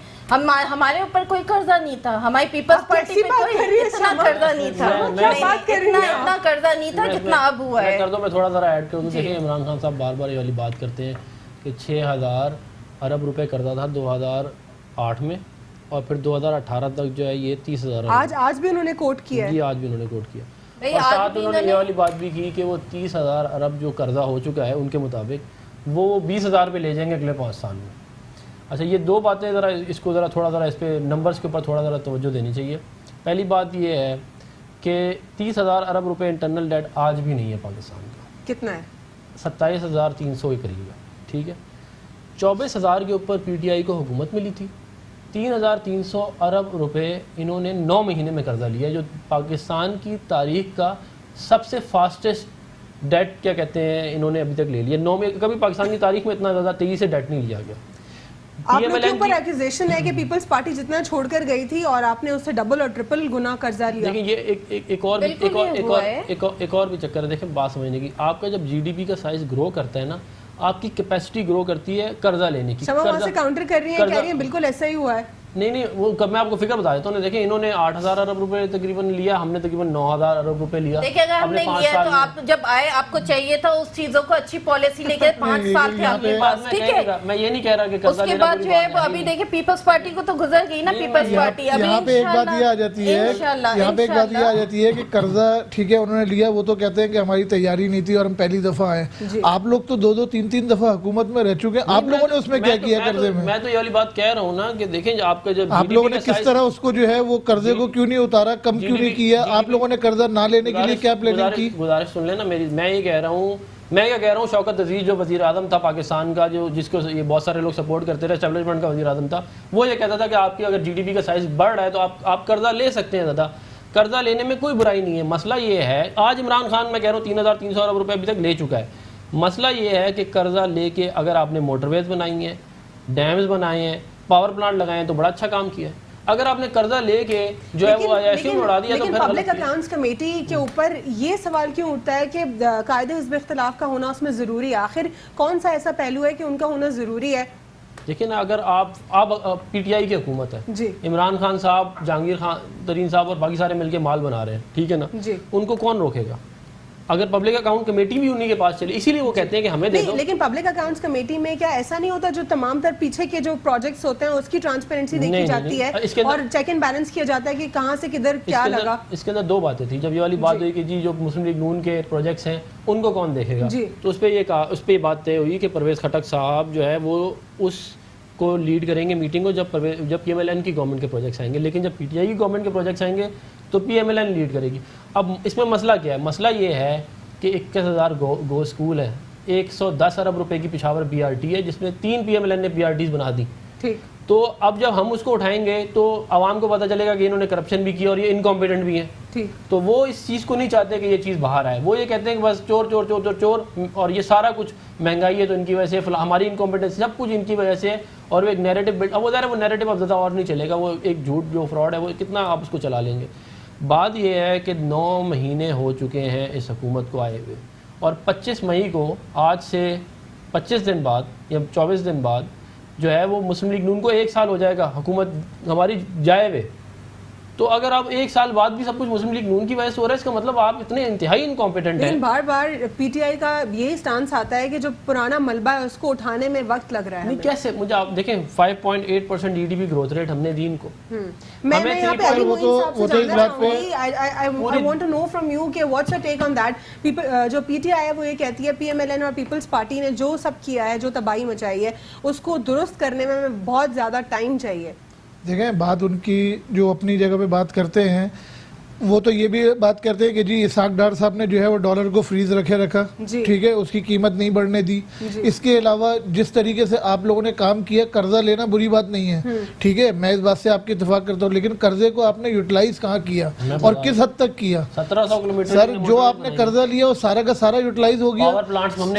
ہمارے اوپر کوئی قرضہ نہیں تھا، ہماری پیپلز پارٹی پہ کوئی اتنا قرضہ نہیں تھا، اتنا قرضہ نہیں تھا جتنا اب ہوا ہے. قرضوں میں تھوڑا ذرا ایڈ کروں. دیکھیں عمران خان صاحب بار بار یہ والی بات کرتے ہیں کہ 6000 ارب روپے قرضہ تھا 2008 میں، اور پھر 2018 تک جو ہے یہ 30,000. آج بھی انہوں نے کوٹ کیا ہے. جی آج بھی انہوں نے کوٹ کیا. اور ساتھ انہوں نے یہ والی بات بھی کی کہ وہ 30,000 ارب جو قرضہ ہو چکا ہے ان کے مطابق وہ 20,000 پہ لے جائیں گے اگلے 5 سال میں. اچھا، یہ 2 باتیں ذرا اس کو تھوڑا اس پہ نمبرز کے اوپر تھوڑا ذرا توجہ دینی چاہیے. پہلی بات یہ ہے کہ 30,000 ارب روپے انٹرنل ڈیٹ آج بھی نہیں ہے پاکستان کا. کتنا ہے؟ 27,300 کے قریب ہے. ٹھیک ہے, 24,000 کے اوپر پی ٹی آئی کو حکومت ملی تھی. 3,300 ارب روپے انہوں نے 9 مہینے میں قرضہ لیا, جو پاکستان کی تاریخ کا سب سے فاسٹسٹ ڈیٹ کیا کہتے ہیں انہوں نے ابھی تک لے لیا. 9 میں کبھی پاکستان کی تاریخ میں اتنا زیادہ تیزی سے ڈیٹ نہیں لیا گیا. آپ لوگ کے اوپر ایکوزیشن ہے کہ پیپلز پارٹی جتنا چھوڑ کر گئی تھی اور آپ نے اس سے ڈبل اور ٹرپل گنا قرضہ لیا. دیکھیں یہ ایک اور بھی چکر ہے. دیکھیں بات سمجھنے کی, آپ کا جب جی ڈی پی کا سائز گرو کرتا ہے نا, آپ کی کیپیسٹی گرو کرتی ہے قرضہ لینے کی. شما وہاں سے کاؤنٹر کر رہی ہیں, کہہ رہی ہیں بالکل ایسا ہی ہوا ہے. نہیں وہ میں آپ کو فکر بتا دیتا ہوں. دیکھیں انہوں نے 8,000 ارب روپے تقریباً لیا, ہم نے تقریباً 9,000 ارب روپے لیا. دیکھیں اگر ہم نے لیا تو آپ جب آئے آپ کو چاہیے تھا اس چیزوں کو اچھی پالیسی لے کے 5 سال تھے آپ کے پاس. ٹھیک ہے, میں یہ نہیں کہہ رہا کہ قرضہ اس کے بعد جو ہے وہ ابھی دیکھیں پیپلز پارٹی کو تو گزر گئی نا پیپلز پارٹی. یہاں پہ ایک بات یہ آ جاتی ہے, یہاں پہ ایک بات یہ آ جاتی ہے کہ قرضہ ٹھیک ہے انہوں نے لیا, وہ تو کہتے ہیں کہ ہماری تیاری نہیں تھی اور ہم پہلی دفعہ آئے. آپ لوگ تو 2 3 دفعہ حکومت میں رہ چکے ہیں, آپ لوگوں نے اس میں کیا کیا قرضے میں؟ میں تو یہ والی بات کہہ رہا ہوں نا کہ دیکھیں آپ کا جب آپ لوگوں نے کس طرح اس کو جو ہے وہ قرضے کو کیوں نہیں اتارا, کم کیوں نہیں کیا, آپ لوگوں نے قرضہ نہ لینے کے لیے کیا پلاننگ کی؟ گزارش سن لینا میری. میں یہ کہہ رہا ہوں شوکت عزیز جو وزیر اعظم تھا پاکستان کا, جو جس کو یہ بہت سارے لوگ سپورٹ کرتے رہے, اسٹیبلشمنٹ کا وزیر اعظم تھا, وہ یہ کہتا تھا کہ آپ کی اگر جی ڈی پی کا سائز بڑھ رہا ہے تو آپ قرضہ لے سکتے ہیں. زیادہ قرضہ لینے میں کوئی برائی نہیں ہے. مسئلہ یہ ہے, آج عمران خان میں کہہ رہا ہوں 3,300 ارب روپے ابھی تک لے چکا ہے. مسئلہ یہ ہے کہ قرضہ لے کے اگر آپ نے موٹر ویز بنائی ہیں, ڈیمز بنائے ہیں, پاور پلانٹ لگائے ہیں تو بڑا اچھا کام کیا ہے. اگر آپ نے قرضہ لے کے جو ہے وہ ایسے اڑا دیا تو لیکن پبلک اکاؤنٹس کمیٹی کے اوپر یہ سوال کیوں اٹھتا ہے کہ قائد حزب اختلاف کا ہونا اس میں ضروری ہے؟ آخر کون سا ایسا پہلو ہے کہ ان کا ہونا ضروری ہے؟ دیکھیں نا, اگر آپ پی ٹی آئی کی حکومت ہے, عمران خان صاحب, جہانگیر خان ترین صاحب اور باقی سارے مل کے مال بنا رہے ہیں, ٹھیک ہے نا, ان کو کون روکے گا؟ اگر پبلک اکاؤنٹ کمیٹی بھی انہی کے پاس چلے, اسی لیے وہ کہتے ہیں کہ ہمیں دے دو. لیکن پبلک اکاؤنٹس کمیٹی میں کیا ایسا نہیں ہوتا جو تمام تر پیچھے کے جو پروجیکٹس ہوتے ہیں اس کی ٹرانسپیرنسی دیکھی جاتی ہے اور چیک اینڈ بیلنس کیا جاتا ہے کہ کہاں سے کدھر کیا لگا؟ اس کے اندر 2 باتیں تھیں. جب یہ والی بات ہوئی کہ جی جو مسلم لیگ نون کے پروجیکٹس ہیں ان کو کون دیکھے گا, تو اس پہ یہ بات طے ہوئی کہ پرویز خٹک صاحب جو ہے وہ اس کو لیڈ کریں گے میٹنگ کو جب پی ایم ایل این کی گورنمنٹ کے پروجیکٹس آئیں گے. لیکن جب پی ٹی آئی کی گورنمنٹ کے پروجیکٹس آئیں گے تو P M L N lead کرے گی. اب اس میں مسئلہ کیا ہے؟ مسئلہ یہ ہے کہ 21,000 گو اسکول ہے, 110 ارب روپے کی پشاور بی آر ٹی ہے, جس میں 3 پی ایم ایل این نے بی آر ٹیز بنا دی. تو اب جب ہم اس کو اٹھائیں گے تو عوام کو پتہ چلے گا کہ انہوں نے کرپشن بھی کیا اور یہ انکمپیٹنٹ بھی ہیں. تو وہ اس چیز کو نہیں چاہتے کہ یہ چیز باہر آئے. وہ یہ کہتے ہیں کہ بس چور چور چور چور چور, اور یہ سارا کچھ مہنگائی ہے تو ان کی وجہ سے, ہماری انکمپیٹنسی, سب کچھ ان کی وجہ سے. اور وہ ایک نیریٹو بلڈ, اب وہ ظاہر ہے وہ نیریٹو اب زیادہ اور نہیں چلے گا, وہ ایک جھوٹ جو فراڈ ہے وہ کتنا آپ اس کو چلا لیں گے. بات یہ ہے کہ 9 مہینے ہو چکے ہیں اس حکومت کو آئے ہوئے, اور 25 مئی کو آج سے 25 دن بعد یا 24 دن بعد جو ہے وہ مسلم لیگ نون کو 1 سال ہو جائے گا حکومت ہماری جائے ہوئے. تو اگر آپ 1 سال بعد بھی سب کچھ مسلم لیگ نون کی وجہ سے ہو رہا ہے, اس کا مطلب آپ اتنے انتہائی انکمپیٹنٹ ہیں. لیکن بار بار پی ٹی آئی کا یہی سٹانس آتا ہے کہ جو پرانا ملبہ ہے اس کو اٹھانے میں وقت لگ رہا ہے. نہیں کیسے, مجھے آپ دیکھیں 5.8% G D P growth rate ہم نے دی ان کو. میں یہاں پہ علی معین صاحب سے جاننا چاہوں گی, I want to know from you کہ what's your take on that. جو پی ٹی آئی ہے وہ یہ کہتی ہے پی ایم ایل این اور پیپلز پارٹی نے جو سب کیا ہے, جو تباہی مچائی ہے, اس کو درست کرنے میں بہت زیادہ ٹائم چاہیے. دیکھیں بات ان کی جو اپنی جگہ پہ بات کرتے ہیں, وہ تو یہ بھی بات کرتے ہیں کہ جی اسحاق ڈار صاحب نے جو ہے وہ ڈالر کو فریز رکھا, ٹھیک ہے, اس کی قیمت نہیں بڑھنے دی. اس کے علاوہ جس طریقے سے آپ لوگوں نے کام کیا, قرضہ لینا بری بات نہیں ہے, ٹھیک ہے, میں اس بات سے آپ کی اتفاق کرتا ہوں, لیکن قرضے کو آپ نے یوٹیلائز کہاں کیا اور کس حد تک کیا؟ 1700 کلومیٹر سر جو آپ نے قرضہ لیا وہ سارا کا سارا یوٹیلائز ہو گیا.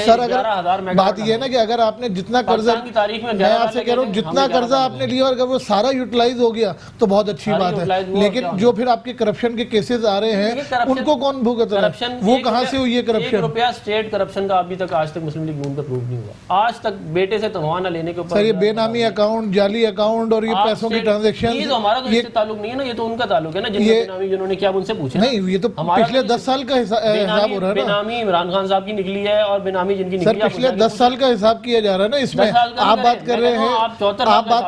سر اگر بات یہ ہے نا کہ اگر آپ نے جتنا قرضہ, میں آپ سے کہہ رہا ہوں جتنا قرضہ آپ نے لیا اور اگر وہ سارا یوٹیلائز ہو گیا تو بہت اچھی بات ہے, لیکن جو پھر آپ کے کرپشن کے کیسز آ رہے ہیں ان کو کون بھگت رہا ہے؟ وہ کہاں سے ہوئی ہے کرپشن؟ 1 روپیہ اسٹیٹ کرپشن کا ابھی تک آج تک مسلم لیگ نون پہ پروف نہیں ہوا. آج تک بیٹے سے تنخواہ نہ لینے کے اوپر سر یہ بے نامی اکاؤنٹ, جالی اکاؤنٹ اور یہ پیسوں کی ٹرانزیکشن, یہ تو ہمارا تو اس سے تعلق نہیں ہے نا, یہ تو ان کا تعلق ہے نا, جن بے نامی جنہوں نے کیا ان سے پوچھا. نہیں یہ تو پچھلے 10 سال کا حساب ہو رہا ہے. بے نامی عمران خان صاحب کی نکلی ہے اور بے نامی جن کی نکلی ہے, سر پچھلے 10 سال کا حساب کیا جا رہا ہے نا اس میں. آپ بات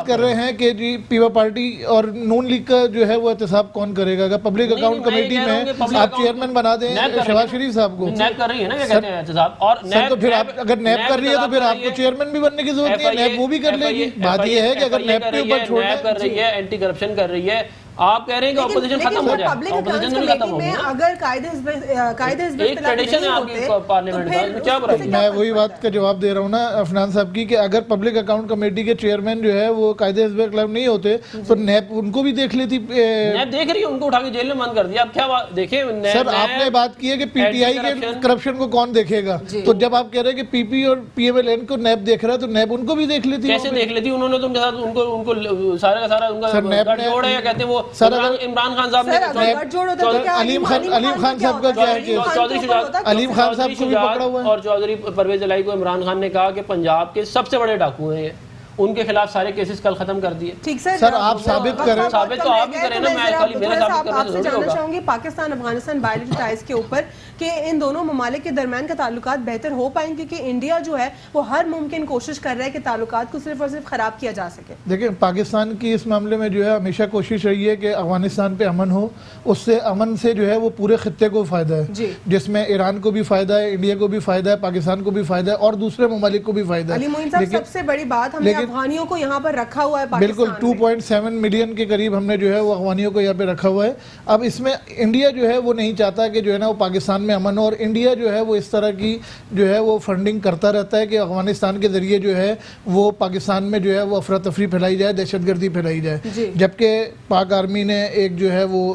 کر رہے ہیں کہ جی پیپل پارٹی اور نون لیگ کا جو ہے وہ احتساب کون کرے گا؟ اگر پبلک اکاؤنٹ کمیٹی میں آپ چیئرمین بنا دیں شہباز شریف صاحب کو. نیب کر رہی ہے نا, کیا کہتے ہیں احتساب, اور سر تو پھر آپ اگر نیب کر رہی ہے تو پھر آپ کو چیئرمین بھی بننے کی ضرورت نہیں ہے, نیب وہ بھی کر لے گی. بات یہ ہے کہ اگر نیب کے اوپر چھوڑنا کر رہی ہے, اینٹی کرپشن کر رہی ہے, آپ کہہ رہے ہیں کہ اپوزیشن ختم ہو جائے, اپوزیشن نہیں ختم ہوگی نا. اگر قائد حزب ایک ٹریڈیشن ہے آپ کی پارلیمنٹ میں, کیا برائی. میں وہی بات کا جواب دے رہا ہوں نا عفنان صاحب کی, کہ اگر پبلک اکاؤنٹ کمیٹی کے چیئرمین جو ہے وہ قائد حزب اخلاق نہیں ہوتے تو نیب ان کو بھی دیکھ لیتی. نیب دیکھ رہی ہے, ان کو اٹھا کے جیل میں بند کر دیا. اب کیا دیکھیں سر, آپ نے بات کی ہے کہ پی ٹی آئی کے کرپشن کو کون دیکھے گا, تو جب آپ کہہ رہے ہیں کہ پی پی اور پی ایم ایل این کو نیب دیکھ رہا ہے تو نیب ان کو بھی دیکھ لیتی. کیسے دیکھ لیتی, انہوں نے تو ان کے ساتھ ان کو سارا کا سارا ان کا گٹھ جوڑ ہے, یا کہتے ہیں وہ عمران خان صاحب نے علیم خان صاحب کا کیا ہے, علیم خان صاحب کو بھی پکڑا ہوا ہے, اور چودھری پرویز الہی کو عمران خان نے کہا کہ پنجاب کے سب سے بڑے ڈاکو ہیں, ان کے خلاف سارے کیسز کل ختم کر دیے. ٹھیک سر, آپ ثابت کریں. ثابت تو آپ ہی کریں نا, میں خالی میرا ثابت کرنا آپ سے جاننا چاہوں گی پاکستان افغانستان بائیلیٹرل ٹائز کے اوپر کہ ان دونوں ممالک کے درمیان کا تعلقات بہتر ہو پائیں, کیونکہ انڈیا جو ہے وہ ہر ممکن کوشش کر رہا ہے کہ تعلقات کو صرف اور صرف خراب کیا جا سکے. دیکھیں, پاکستان کی اس معاملے میں جو ہے ہمیشہ کوشش رہی ہے کہ افغانستان پہ امن ہو, اس سے امن سے جو ہے وہ پورے خطے کو فائدہ ہے, جس میں ایران کو بھی فائدہ ہے, انڈیا کو بھی فائدہ ہے, پاکستان کو بھی فائدہ ہے, اور دوسرے ممالک کو بھی فائدہ ہے. علی معین صاحب, سب سے بڑی بات, ہم نے افغانیوں کو یہاں پر رکھا ہوا ہے بالکل 2.7 ملین کے قریب ہم نے جو ہے وہ افغانیوں کو یہاں پہ رکھا ہوا ہے. اب اس میں انڈیا جو ہے وہ نہیں چاہتا کہ جو ہے نا وہ پاکستان میں امن ہو, اور انڈیا جو ہے وہ اس طرح کی جو ہے وہ فنڈنگ کرتا رہتا ہے کہ افغانستان کے ذریعے جو ہے وہ پاکستان میں جو ہے وہ افراتفری پھیلائی جائے, دہشت گردی پھیلائی جائے. جبکہ پاک آرمی نے ایک جو ہے وہ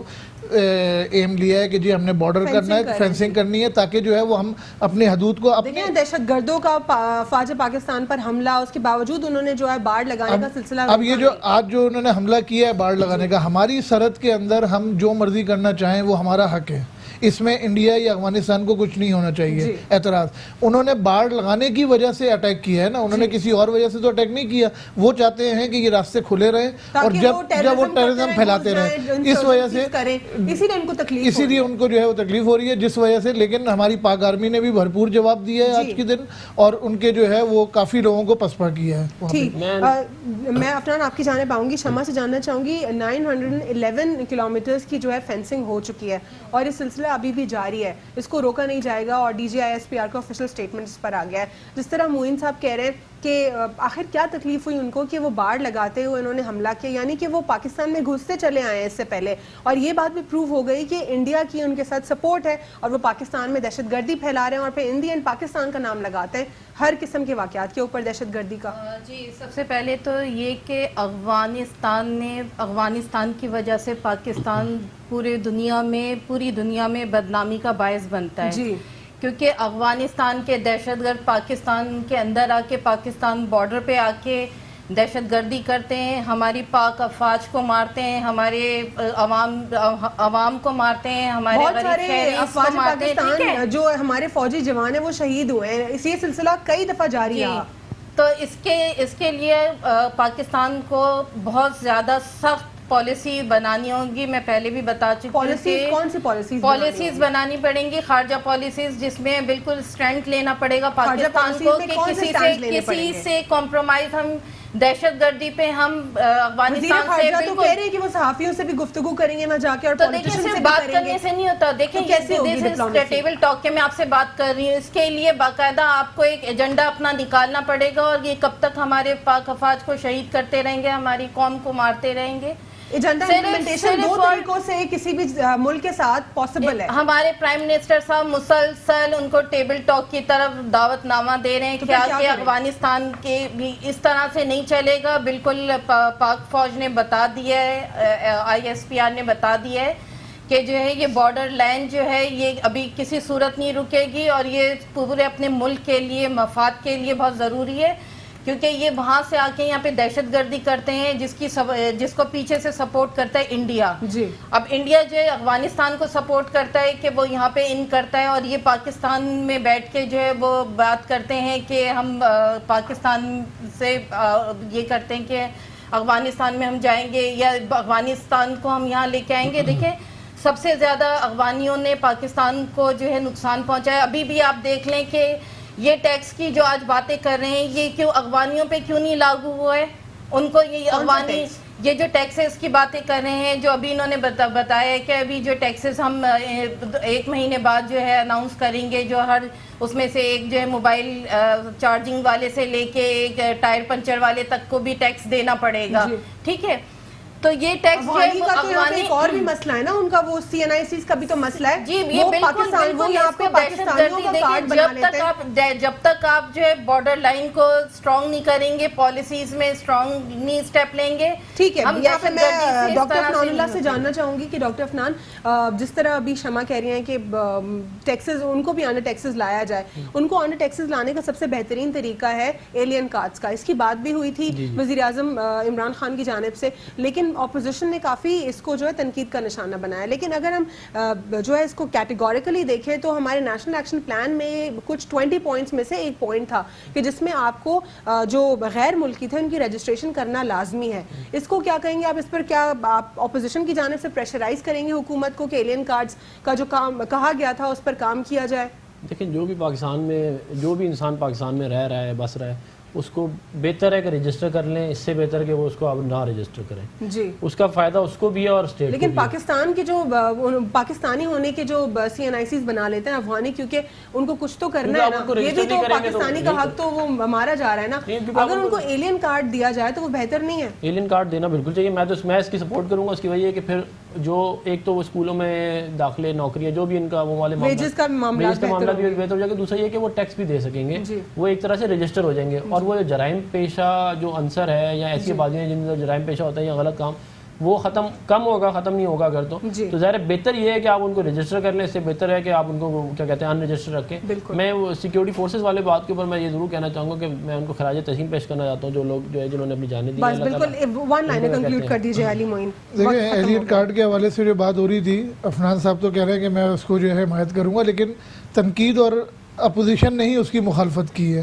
ایم لیا ہے کہ جی ہم نے بارڈر کرنا ہے, فینسنگ کرنی ہے, تاکہ جو ہے وہ ہم اپنی حدود کو دیکھیں. دہشت گردوں کا افواج پاکستان پر حملہ, اس کے باوجود انہوں نے جو ہے باڑ لگانے کا سلسلہ. اب یہ جو آج جو انہوں نے حملہ کیا ہے باڑ لگانے کا, ہماری سرحد کے اندر ہم جو مرضی کرنا چاہیں وہ ہمارا حق ہے, اس میں انڈیا یا افغانستان کو کچھ نہیں ہونا چاہیے. اعتراض انہوں نے باڑ لگانے کی وجہ سے اٹیک کیا ہے نا, انہوں نے کسی اور وجہ سے تو اٹیک نہیں کیا. وہ چاہتے ہیں کہ یہ راستے کھلے رہیں اور جب وہ ٹیررزم پھیلاتے رہیں, اس وجہ سے اسی لیے ان کو جو ہے وہ تکلیف ہو رہی ہے, جس وجہ سے. لیکن ہماری پاک آرمی نے بھی بھرپور جواب دیا ہے آج کے دن, اور ان کے جو ہے وہ کافی لوگوں کو پسپا کیا ہے. ٹھیک, میں افنان آپ کی جانب آؤں گی. شمع سے جاننا چاہوں گی, 911 کلومیٹرز کی جو ہے فینسنگ ہو چکی ہے, اور یہ سلسلہ ابھی بھی جاری ہے, اس کو روکا نہیں جائے گا, اور D G I S P R کا آفیشیل سٹیٹمنٹ اس پر آ گیا ہے. جس طرح معین صاحب کہہ رہے ہیں کہ آخر کیا تکلیف ہوئی ان کو کہ وہ باڑ لگاتے ہوئے انہوں نے حملہ کیا, یعنی کہ وہ پاکستان میں گھستے چلے آئے ہیں اس سے پہلے, اور یہ بات بھی پروو ہو گئی کہ انڈیا کی ان کے ساتھ سپورٹ ہے, اور وہ پاکستان میں دہشت گردی پھیلا رہے ہیں, اور پھر انڈیا پاکستان کا نام لگاتے ہیں ہر قسم کے واقعات کے اوپر دہشت گردی کا. جی, سب سے پہلے تو یہ کہ افغانستان کی وجہ سے پاکستان پوری دنیا میں بدنامی کا باعث بنتا ہے. جی, کیونکہ افغانستان کے دہشت گرد پاکستان کے اندر آ کے, پاکستان بارڈر پہ آ کے دہشت گردی کرتے ہیں, ہماری پاک افواج کو مارتے ہیں, ہمارے عوام کو مارتے ہیں, ہمارے غریب شہریز کو مارتے ہیں. جو ہمارے فوجی جوان ہیں وہ شہید ہوئے ہیں, یہ سلسلہ کئی دفعہ جاری ہے. تو اس کے لیے پاکستان کو بہت زیادہ سخت پالیسی بنانی ہوگی. میں پہلے بھی بتا چکی ہوں کہ کون سی پالیسیز بنانی پڑیں گی, خارجہ پالیسیز, جس میں بالکل سٹینڈ لینا پڑے گا پاکستان کو کہ کسی سے کمپرومائز, ہم دہشت گردی پہ ہم افغانستان سے بالکل کہہ رہے ہیں کہ وہ صحافیوں سے بھی گفتگو کریں گے, میں جا کے, اور تو دیکھیں صرف بات کرنے سے نہیں ہوتا. دیکھیں یہ ٹیبل ٹاک کے میں آپ سے بات کر رہی ہوں, اس کے لیے باقاعدہ آپ کو ایک ایجنڈا اپنا نکالنا پڑے گا, اور یہ کب تک ہمارے پاک افواج کو شہید کرتے رہیں گے, ہماری قوم کو مارتے رہیں گے. ایجنڈا امپلیمنٹیشن دو طریقوں سے کسی بھی ملک کے ساتھ پاسبل ہے. ہمارے پرائم منسٹر صاحب مسلسل ان کو ٹیبل ٹاک کی طرف دعوت نامہ دے رہے ہیں, کیا کہ افغانستان کے بھی اس طرح سے نہیں چلے گا. بالکل پاک فوج نے بتا دیا ہے, آئی ایس پی آر نے بتا دیا ہے کہ جو ہے یہ بارڈر لائن جو ہے یہ ابھی کسی صورت نہیں رکے گی, اور یہ پورے اپنے ملک کے لیے, مفاد کے لیے بہت ضروری ہے, کیونکہ یہ وہاں سے آ کے یہاں پہ دہشت گردی کرتے ہیں جس کو پیچھے سے سپورٹ کرتا ہے انڈیا. جی, اب انڈیا جو ہے افغانستان کو سپورٹ کرتا ہے کہ وہ یہاں پہ ان کرتا ہے, اور یہ پاکستان میں بیٹھ کے جو ہے وہ بات کرتے ہیں کہ ہم پاکستان سے یہ کرتے ہیں کہ افغانستان میں ہم جائیں گے یا افغانستان کو ہم یہاں لے کے آئیں گے. دیکھیں سب سے زیادہ افغانیوں نے پاکستان کو جو ہے نقصان پہنچایا. ابھی بھی آپ دیکھ لیں کہ یہ ٹیکس کی جو آج باتیں کر رہے ہیں, یہ کیوں افغانیوں پہ کیوں نہیں لاگو ہوا ہے؟ ان کو یہ افغانی یہ جو ٹیکسز کی باتیں کر رہے ہیں, جو ابھی انہوں نے بتایا ہے کہ ابھی جو ٹیکسز ہم 1 مہینے بعد جو ہے اناؤنس کریں گے, جو ہر اس میں سے ایک جو ہے موبائل چارجنگ والے سے لے کے ایک ٹائر پنچر والے تک کو بھی ٹیکس دینا پڑے گا. ٹھیک ہے, تو یہ ٹیکس جو ہے افغانی کا تو یہاں پہ ایک اور بھی مسئلہ ہے نا ان کا, وہ CNICs کا بھی تو مسئلہ ہے. جی یہ بالکل وہ یہاں پہ پاکستانیوں کا کارڈ بنا لیتے ہیں. جب تک آپ جو ہے بارڈر لائن کو اسٹرانگ نہیں کریں گے, پالیسیز میں اسٹرانگ نہیں اسٹیپ لیں گے. ٹھیک ہے, یہاں پہ میں ڈاکٹر افنان اللہ سے جاننا چاہوں گی کہ ڈاکٹر افنان, جس طرح ابھی شمع کہہ رہی ہیں کہ ٹیکسز, ان کو بھی آنے ٹیکسز لایا جائے, ان کو آنے ٹیکسز لانے کا سب سے بہترین طریقہ ہے ایلین کارڈز کا. اس کی بات بھی ہوئی تھی وزیر اعظم عمران خان کی جانب سے, لیکن اپوزیشن نے کافی اس کو جو ہے تنقید کا نشانہ بنایا. لیکن اگر ہم جو ہے اس کو کیٹیگوریکلی دیکھیں تو ہمارے نیشنل ایکشن پلان میں کچھ 20 پوائنٹس میں سے ایک پوائنٹ تھا کہ جس میں آپ کو جو غیر ملکی تھے ان کی رجسٹریشن کرنا لازمی ہے. اس کو کیا کہیں گے آپ, اس پر کیا آپ اپوزیشن کی جانب سے پریشرائز کریں گے حکومت کو کہ ایلین کارڈز کا جو کام کہا گیا تھا اس پر کام کیا جائے؟ دیکھیں, جو بھی پاکستان میں, جو بھی انسان پاکستان میں رہ رہا ہے, بس رہا ہے, اس کو بہتر ہے کہ رجسٹر کر لیں, اس سے بہتر کہ وہ اس کو اب نہ رجسٹر کریں. جی, اس کا فائدہ اس کو بھی ہے اور اسٹیٹ کو بھی. لیکن پاکستان کے جو پاکستانی ہونے کے جو CNICs بنا لیتے ہیں افغانی, کیونکہ ان کو کچھ تو کرنا ہے نا, یہ بھی تو پاکستانی کا حق تو وہ مارا جا رہا ہے نا. اگر ان کو ایلین کارڈ دیا جائے تو وہ بہتر نہیں ہے؟ ایلین کارڈ دینا بالکل چاہیے. میں اس کی سپورٹ کروں گا. اس کی وجہ ہے کہ پھر جو ایک تو وہ اسکولوں میں داخلے, نوکریاں, جو بھی ان کا وہ والے ویجز کا معاملہ بھی بہتر ہو جائے گا. دوسرا یہ کہ وہ ٹیکس بھی دے سکیں گے, وہ ایک طرح سے رجسٹر ہو جائیں گے. اور وہ جرائم پیشہ جو عنصر ہے یا ایسی آبادیاں جن کا جرائم پیشہ ہوتا ہے یا غلط کام, وہ کم ہوگا, ختم نہیں ہوگا اگر تو ظاہر بہتر یہ ہے کہ آپ ان کو رجسٹر کر لیں. اس سے بہتر ہے کہ آپ ان کو کیا کہتے ہیں ان رجسٹر رکھیں. میں سیکیورٹی فورسز والے بات کے اوپر میں یہ ضرور کہنا چاہوں گا کہ میں ان کو خراج تحسین پیش کرنا چاہتا ہوں, جو لوگ جو ہے جنہوں نے اپنی جانیں دی. بس بالکل ون لائن کنکلوڈ کر دیجیے علی معین. دیکھیں, ایلین کارڈ کے حوالے سے جو بات ہو رہی تھی, افنان صاحب تو کہہ رہے ہیں کہ میں اس کو جو ہے حمایت کروں گا, لیکن تنقید اور اپوزیشن نے ہی اس کی مخالفت کی ہے.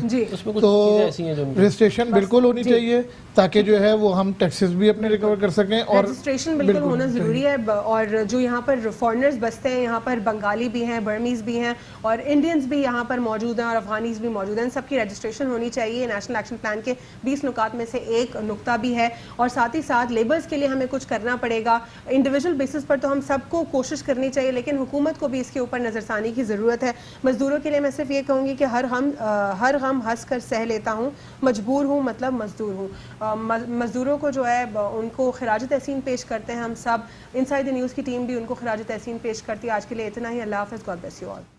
تو رجسٹریشن بالکل ہونی چاہیے تاکہ جو ہے وہ ہم ٹیکسز بھی اپنے ریکور کر سکیں, اور رجسٹریشن بالکل ہونا ضروری ہے. اور جو یہاں پر فارنرز بستے ہیں, یہاں پر بنگالی بھی ہیں, برمیز بھی ہیں, اور انڈینز بھی یہاں پر موجود ہیں, اور افغانیز بھی موجود ہیں, ان سب کی رجسٹریشن ہونی چاہیے. نیشنل ایکشن پلان کے 20 نکات میں سے ایک نقطہ بھی ہے. اور ساتھ ہی ساتھ لیبرز کے لیے ہمیں کچھ کرنا پڑے گا. انڈیویجول بیسس پر تو ہم سب کو کوشش کرنی چاہیے, لیکن حکومت کو بھی اس کے اوپر نظر ثانی کی ضرورت ہے. مزدوروں کے لیے میں صرف یہ کہوں گی کہ ہر غم ہنس کر سہ لیتا ہوں, مجبور ہوں مطلب مزدور ہوں. مزدوروں کو جو ہے ان کو خراج تحسین پیش کرتے ہیں ہم سب. انسائیڈ دی نیوز کی ٹیم بھی ان کو خراج تحسین پیش کرتی ہے. آج کے لیے اتنا ہی. اللہ حافظ. God bless you all.